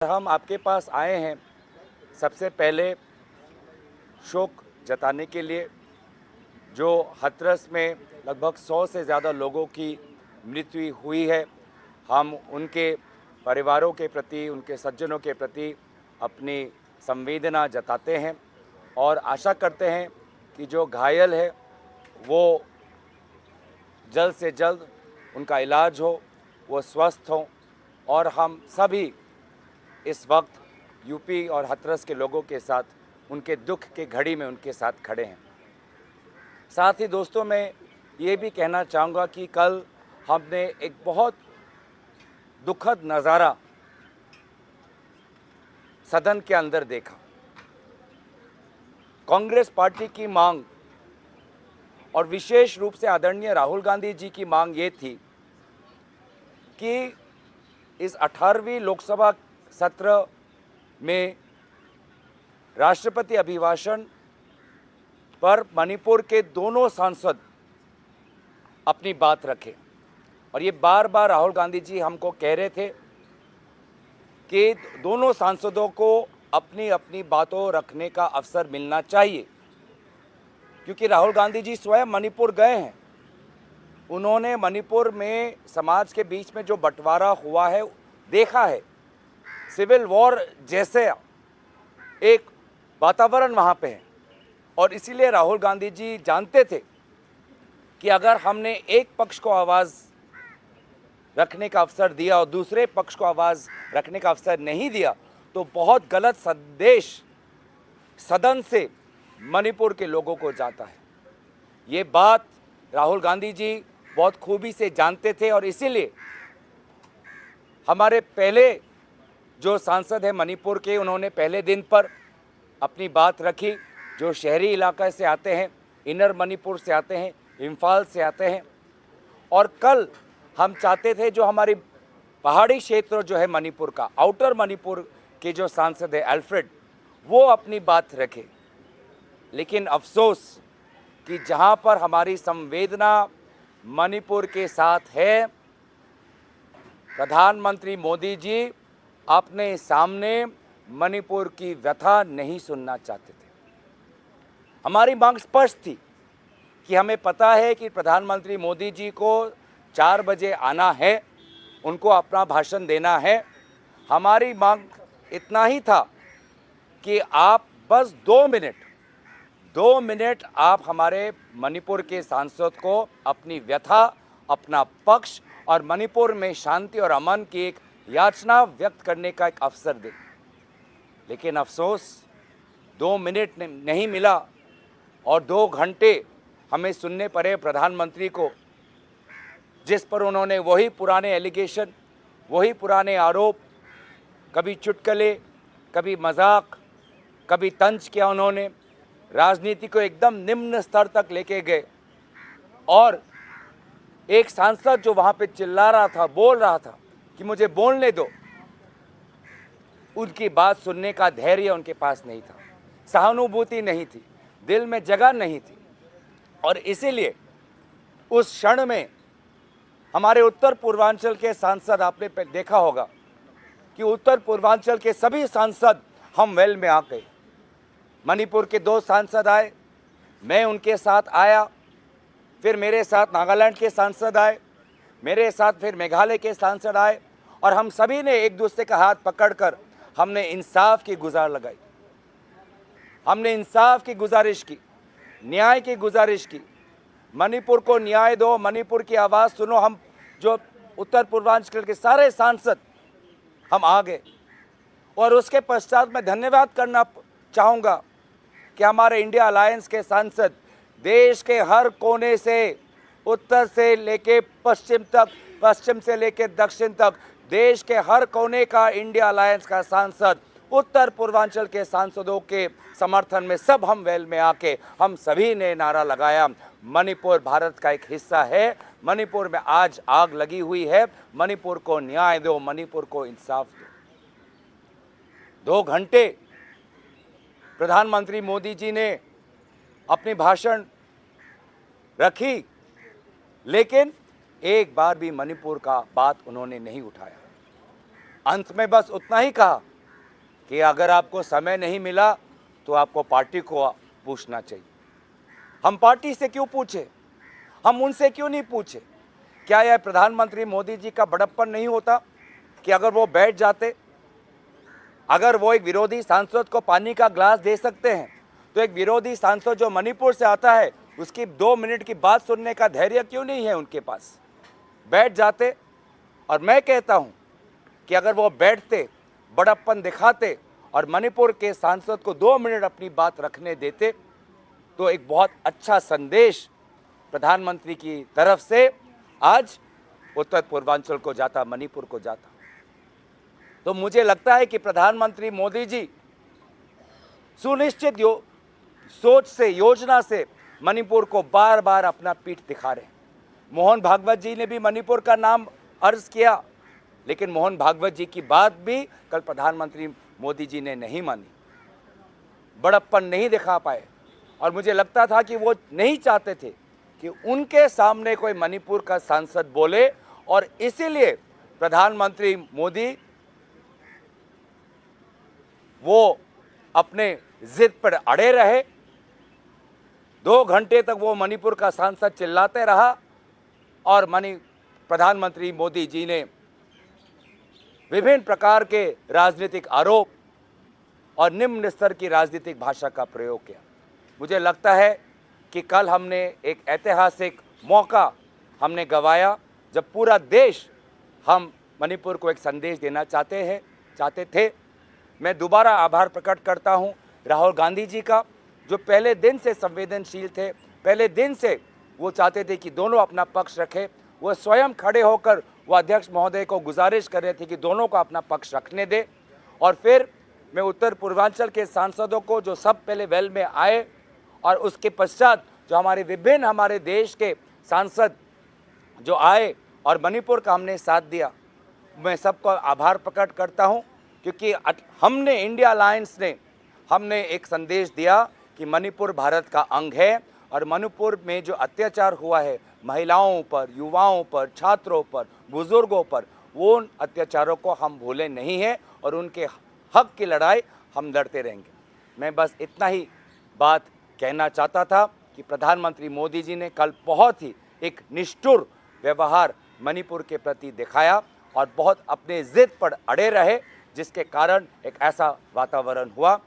हम आपके पास आए हैं सबसे पहले शोक जताने के लिए जो हाथरस में लगभग 100 से ज़्यादा लोगों की मृत्यु हुई है। हम उनके परिवारों के प्रति, उनके सज्जनों के प्रति अपनी संवेदना जताते हैं और आशा करते हैं कि जो घायल है वो जल्द से जल्द उनका इलाज हो, वो स्वस्थ हों और हम सभी इस वक्त यूपी और हाथरस के लोगों के साथ उनके दुख के घड़ी में उनके साथ खड़े हैं। साथ ही दोस्तों, मैं ये भी कहना चाहूँगा कि कल हमने एक बहुत दुखद नज़ारा सदन के अंदर देखा। कांग्रेस पार्टी की मांग और विशेष रूप से आदरणीय राहुल गांधी जी की मांग ये थी कि इस 18वीं लोकसभा सत्र में राष्ट्रपति अभिभाषण पर मणिपुर के दोनों सांसद अपनी बात रखें। और ये बार बार राहुल गांधी जी हमको कह रहे थे कि दोनों सांसदों को अपनी अपनी बातों रखने का अवसर मिलना चाहिए, क्योंकि राहुल गांधी जी स्वयं मणिपुर गए हैं। उन्होंने मणिपुर में समाज के बीच में जो बंटवारा हुआ है देखा है। सिविल वॉर जैसे एक वातावरण वहाँ पे है और इसीलिए राहुल गांधी जी जानते थे कि अगर हमने एक पक्ष को आवाज़ रखने का अवसर दिया और दूसरे पक्ष को आवाज़ रखने का अवसर नहीं दिया तो बहुत गलत संदेश सदन से मणिपुर के लोगों को जाता है। ये बात राहुल गांधी जी बहुत खूबी से जानते थे और इसीलिए हमारे पहले जो सांसद हैं मणिपुर के, उन्होंने पहले दिन पर अपनी बात रखी। जो शहरी इलाके से आते हैं, इनर मणिपुर से आते हैं, इम्फाल से आते हैं। और कल हम चाहते थे जो हमारी पहाड़ी क्षेत्र जो है मणिपुर का, आउटर मणिपुर के जो सांसद है अल्फ्रेड, वो अपनी बात रखे। लेकिन अफसोस कि जहाँ पर हमारी संवेदना मणिपुर के साथ है, प्रधानमंत्री मोदी जी अपने सामने मणिपुर की व्यथा नहीं सुनना चाहते थे। हमारी मांग स्पष्ट थी कि हमें पता है कि प्रधानमंत्री मोदी जी को 4 बजे आना है, उनको अपना भाषण देना है। हमारी मांग इतना ही था कि आप बस 2 मिनट आप हमारे मणिपुर के सांसद को अपनी व्यथा, अपना पक्ष और मणिपुर में शांति और अमन की एक याचना व्यक्त करने का एक अवसर दे। लेकिन अफसोस 2 मिनट नहीं मिला और 2 घंटे हमें सुनने पड़े प्रधानमंत्री को, जिस पर उन्होंने वही पुराने एलिगेशन, वही पुराने आरोप, कभी चुटकुले, कभी मजाक, कभी तंज किया। उन्होंने राजनीति को एकदम निम्न स्तर तक लेके गए और एक सांसद जो वहाँ पे चिल्ला रहा था, बोल रहा था कि मुझे बोलने दो, उनकी बात सुनने का धैर्य उनके पास नहीं था, सहानुभूति नहीं थी, दिल में जगह नहीं थी। और इसीलिए उस क्षण में हमारे उत्तर पूर्वांचल के सांसद, आपने देखा होगा कि उत्तर पूर्वांचल के सभी सांसद हम वेल में आ गए। मणिपुर के 2 सांसद आए, मैं उनके साथ आया, फिर मेरे साथ नागालैंड के सांसद आए, मेरे साथ फिर मेघालय के सांसद आए और हम सभी ने एक दूसरे का हाथ पकड़कर हमने इंसाफ की गुहार लगाई। हमने इंसाफ की गुजारिश की, न्याय की गुजारिश की। मणिपुर को न्याय दो, मणिपुर की आवाज़ सुनो। हम जो उत्तर पूर्वांचल के सारे सांसद हम आ गए और उसके पश्चात मैं धन्यवाद करना चाहूँगा कि हमारे इंडिया अलायंस के सांसद देश के हर कोने से, उत्तर से लेके पश्चिम तक, पश्चिम से लेके दक्षिण तक, देश के हर कोने का इंडिया अलायंस का सांसद उत्तर पूर्वांचल के सांसदों के समर्थन में सब हम वेल में आके हम सभी ने नारा लगाया, मणिपुर भारत का एक हिस्सा है, मणिपुर में आज आग लगी हुई है, मणिपुर को न्याय दो, मणिपुर को इंसाफ दो। 2 घंटे प्रधानमंत्री मोदी जी ने अपनी भाषण रखी, लेकिन एक बार भी मणिपुर का बात उन्होंने नहीं उठाया। अंत में बस उतना ही कहा कि अगर आपको समय नहीं मिला तो आपको पार्टी को पूछना चाहिए। हम पार्टी से क्यों पूछे, हम उनसे क्यों नहीं पूछे? क्या यह प्रधानमंत्री मोदी जी का बड़प्पन नहीं होता कि अगर वो बैठ जाते, अगर वो एक विरोधी सांसद को पानी का ग्लास दे सकते हैं तो एक विरोधी सांसद जो मणिपुर से आता है उसकी 2 मिनट की बात सुनने का धैर्य क्यों नहीं है उनके पास? बैठ जाते। और मैं कहता हूं कि अगर वो बैठते, बड़प्पन दिखाते और मणिपुर के सांसद को 2 मिनट अपनी बात रखने देते तो एक बहुत अच्छा संदेश प्रधानमंत्री की तरफ से आज उत्तर पूर्वांचल को जाता, मणिपुर को जाता। तो मुझे लगता है कि प्रधानमंत्री मोदी जी सुनिश्चित सोच से, योजना से मणिपुर को बार बार अपना पीठ दिखा रहे हैं। मोहन भागवत जी ने भी मणिपुर का नाम अर्ज किया, लेकिन मोहन भागवत जी की बात भी कल प्रधानमंत्री मोदी जी ने नहीं मानी, बड़प्पन नहीं दिखा पाए। और मुझे लगता था कि वो नहीं चाहते थे कि उनके सामने कोई मणिपुर का सांसद बोले, और इसीलिए प्रधानमंत्री मोदी वो अपने जिद पर अड़े रहे। 2 घंटे तक वो मणिपुर का सांसद चिल्लाते रहा और प्रधानमंत्री मोदी जी ने विभिन्न प्रकार के राजनीतिक आरोप और निम्न स्तर की राजनीतिक भाषा का प्रयोग किया। मुझे लगता है कि कल हमने एक ऐतिहासिक मौका हमने गंवाया जब पूरा देश हम मणिपुर को एक संदेश देना चाहते थे। मैं दोबारा आभार प्रकट करता हूं राहुल गांधी जी का, जो पहले दिन से संवेदनशील थे, पहले दिन से वो चाहते थे कि दोनों अपना पक्ष रखें। वो स्वयं खड़े होकर वो अध्यक्ष महोदय को गुजारिश कर रहे थे कि दोनों को अपना पक्ष रखने दे। और फिर मैं उत्तर पूर्वांचल के सांसदों को जो सब पहले वेल में आए और उसके पश्चात जो हमारे देश के सांसद जो आए और मणिपुर का हमने साथ दिया, मैं सबको आभार प्रकट करता हूं, क्योंकि हमने इंडिया अलायंस ने हमने एक संदेश दिया कि मणिपुर भारत का अंग है और मणिपुर में जो अत्याचार हुआ है महिलाओं पर, युवाओं पर, छात्रों पर, बुजुर्गों पर, वो उन अत्याचारों को हम भूले नहीं हैं और उनके हक की लड़ाई हम लड़ते रहेंगे। मैं बस इतना ही बात कहना चाहता था कि प्रधानमंत्री मोदी जी ने कल बहुत ही एक निष्ठुर व्यवहार मणिपुर के प्रति दिखाया और बहुत अपने जिद पर अड़े रहे, जिसके कारण एक ऐसा वातावरण हुआ।